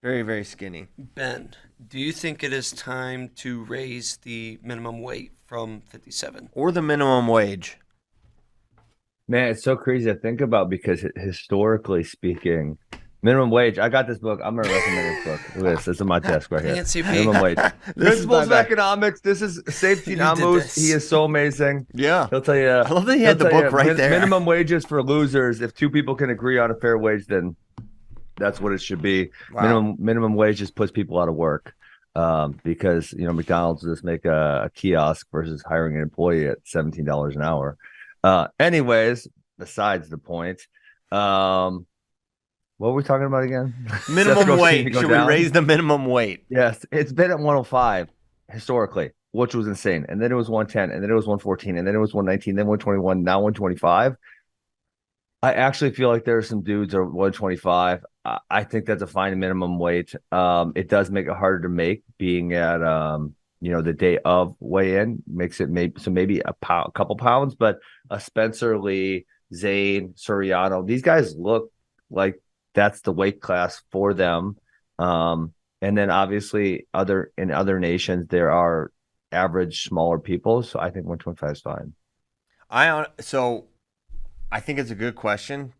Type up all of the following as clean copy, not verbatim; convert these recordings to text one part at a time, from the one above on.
Very, very skinny. Ben, do you think it is time to raise the minimum weight from 57? Or the minimum wage. Man, it's so crazy to think about because historically speaking, minimum wage. I got this book. I'm gonna recommend this book. Look at this. It's on my desk right here. Nancy P. Minimum wage. This is Principles of my bad. economics. This is Safety You did Namus. this. He is so amazing. Yeah. He'll tell you. I love that he had the he'll tell book you right there. Minimum wages for losers. If two people can agree on a fair wage, then that's what it should be. Wow. Minimum wage just puts people out of work. Because McDonald's just make a kiosk versus hiring an employee at $17 an hour. Anyways, besides the point. What were we talking about again? Minimum weight. Should we raise the minimum weight? Yes, it's been at 105 historically, which was insane. And then it was 110, and then it was 114, and then it was 119, then 121, now 125. I actually feel like there are some dudes at 125. I think that's a fine minimum weight. It does make it harder to make being at the day of weigh-in makes it maybe a couple pounds, but a Spencer Lee, Zane, Soriano, these guys look like that's the weight class for them. And then obviously in other nations there are average smaller people, so I think 125 is fine. I think it's a good question,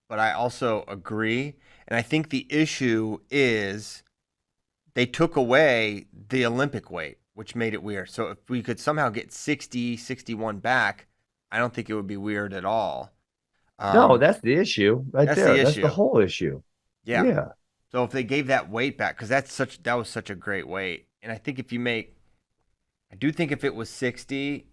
but I also agree. And I think the issue is they took away the Olympic weight, which made it weird. So if we could somehow get 60, 61 back, I don't think it would be weird at all. No, that's the issue right that's there. The that's issue. the whole issue. Yeah. So if they gave that weight back, because that was such a great weight. And I think I do think if it was 60,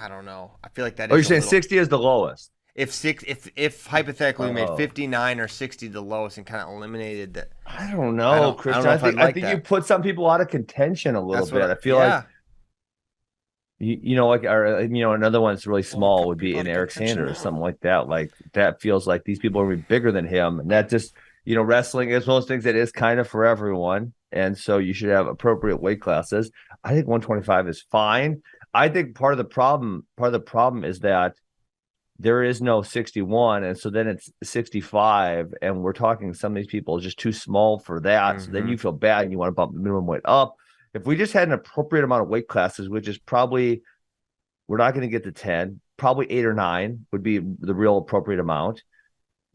I don't know. I feel like that. You're saying 60 is the lowest? If hypothetically we made 59 or 60 the lowest and kind of eliminated that. I don't know, Christian. I think you put some people out of contention a little bit. I feel like another one that's really small would be in Eric Sanders or something like that. Like that feels like these people are really bigger than him, and that just wrestling is one of those things that is kind of for everyone, and so you should have appropriate weight classes. I think 125 is fine. I think part of the problem is that there is no 61, and so then it's 65, and we're talking some of these people are just too small for that. So then you feel bad and you want to bump the minimum weight up. If we just had an appropriate amount of weight classes, which is probably we're not going to get to 10, probably 8 or 9 would be the real appropriate amount,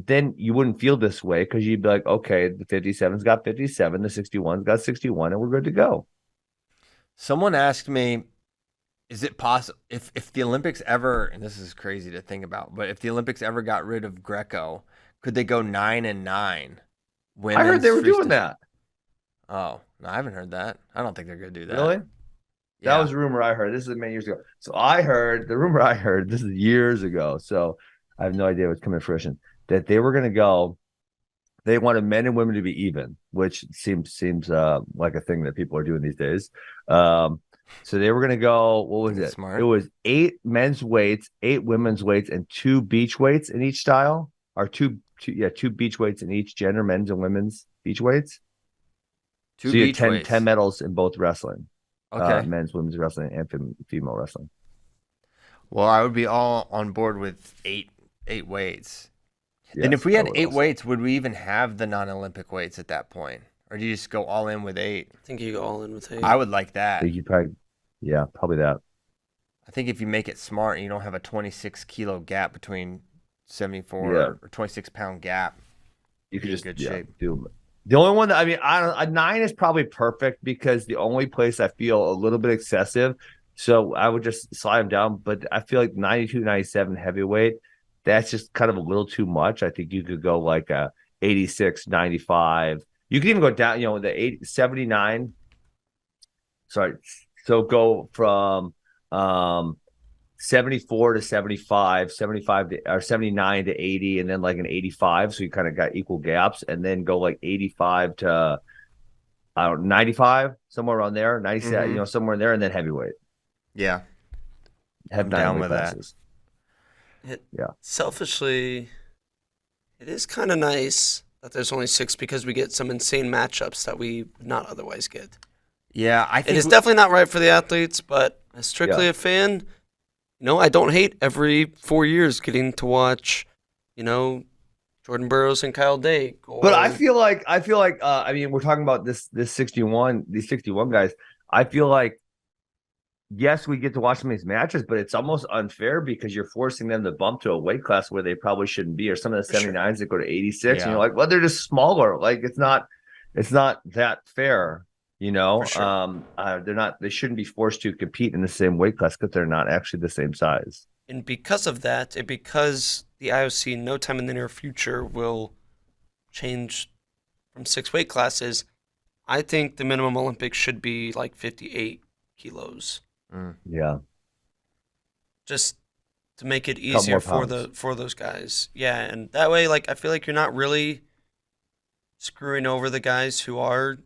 then you wouldn't feel this way because you'd be like, okay, the 57's got 57, the 61's got 61, and we're good to go. Someone asked me, is it possible if the Olympics ever, and this is crazy to think about, but if the Olympics ever got rid of Greco, could they go 9-9? I heard they were doing that. Oh, no, I haven't heard that. I don't think they're going to do that. Really? Yeah. That was a rumor I heard. This is many years ago. So the rumor I heard, this is years ago, so I have no idea what's coming to fruition, that they were going to go, they wanted men and women to be even, which seems like a thing that people are doing these days. So they were going to go, what was it? Smart. It was 8 men's weights, 8 women's weights, and 2 beach weights in each style, or two beach weights in each gender, men's and women's beach weights. 2 so you beach had weights. 10 medals in both wrestling. Okay. Men's, women's wrestling, and female wrestling. Well, I would be all on board with 8 weights. Yes, and if we had 8 also. weights, would we even have the non-Olympic weights at that point? Or do you just go all in with 8? I think you go all in with 8. I would like that. I think you probably that. I think if you make it smart and you don't have a 26 kilo gap between 74 or 26 pound gap, you could just good shape. Do the only one that a 9 is probably perfect because the only place I feel a little bit excessive, so I would just slide them down. But I feel like 92, 97 heavyweight, that's just kind of a little too much. I think you could go like a 86, 95. You could even go down, the 79. Sorry. So go from 74 to 75, 75 to, or 79 to 80, and then like an 85. So you kind of got equal gaps, and then go like 85 to 95, somewhere around there, 97, somewhere in there, and then heavyweight. Yeah. Have I'm down with classes. Selfishly, it is kind of nice that there's only 6 because we get some insane matchups that we would not otherwise get. Yeah, I think it is definitely not right for the athletes, but as strictly a fan, I don't hate every 4 years getting to watch, George Jordan Burroughs and Kyle Dake. Or, But I feel like I mean, we're talking about these 61 guys. I feel like yes, we get to watch some of these matches, but it's almost unfair because you're forcing them to bump to a weight class where they probably shouldn't be, or some of the 79s that go to 86, and you're like, well, they're just smaller. Like it's not that fair, you know. Sure. They shouldn't be forced to compete in the same weight class because they're not actually the same size. And because of that, and because the IOC no time in the near future will change from 6 weight classes, I think the minimum Olympics should be like 58 kilos. Yeah. Just to make it easier for those guys. Yeah, and that way, like, I feel like you're not really screwing over the guys who are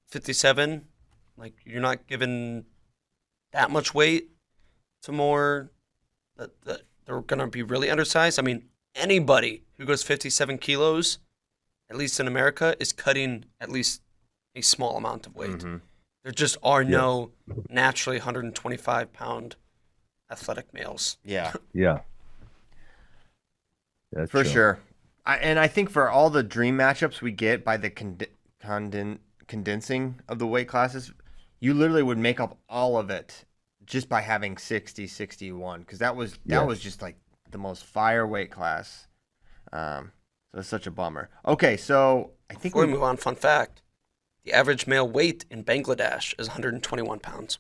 57. Like, you're not giving that much weight to more that they're gonna be really undersized. I mean, anybody who goes 57 kilos, at least in America, is cutting at least a small amount of weight. Mm-hmm. There just are no naturally 125-pound athletic males. Yeah. Yeah. That's for true. sure. I think for all the dream matchups we get by the condensing of the weight classes, you literally would make up all of it just by having 60, 61, because that was just like the most fire weight class. So it's such a bummer. Okay, so I think Before we move on, fun fact. The average male weight in Bangladesh is 121 pounds.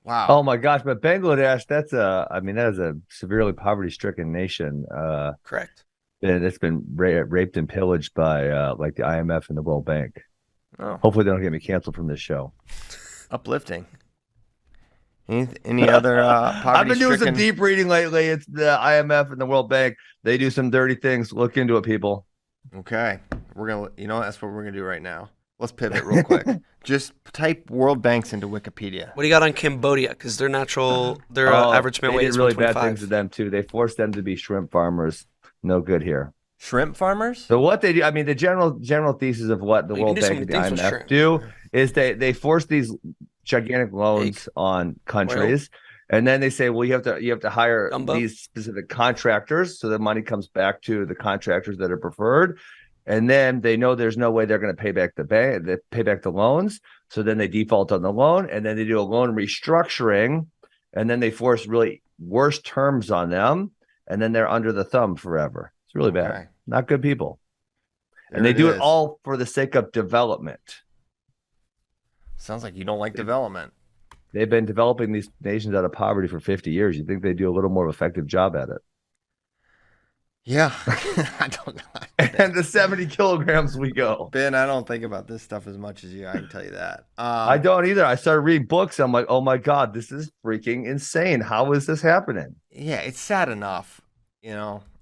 Wow. Oh my gosh, but Bangladesh, that is a severely poverty-stricken nation. Correct. And it's been raped and pillaged by like the IMF and the World Bank. Oh. Hopefully they don't get me canceled from this show. Uplifting. Any other I've been doing some deep reading lately. It's the IMF and the World Bank. They do some dirty things. Look into it, people. Okay. That's what we're going to do right now. Let's pivot real quick. Just type World Banks into Wikipedia. What do you got on Cambodia? Because their average male weight is really 125. bad things to them too. They forced them to be shrimp farmers. No good here. Shrimp farmers? So what they do, I mean, the general thesis of what the World Bank and the IMF do is they force these gigantic loans on countries, and then they say, well, you have to hire these specific contractors, so the money comes back to the contractors that are preferred. And then they know there's no way they're going to pay back the loans. So then they default on the loan, and then they do a loan restructuring, and then they force really worse terms on them, and then they're under the thumb forever. It's really bad. Not good people. And they do it all for the sake of development. Sounds like you don't like development. They've been developing these nations out of poverty for 50 years. You think they do a little more effective job at it? Yeah, I don't know. And the 70 kilograms we go. Ben, I don't think about this stuff as much as you. I can tell you that. I don't either. I started reading books. I'm like, oh my God, this is freaking insane. How is this happening? Yeah, it's sad enough,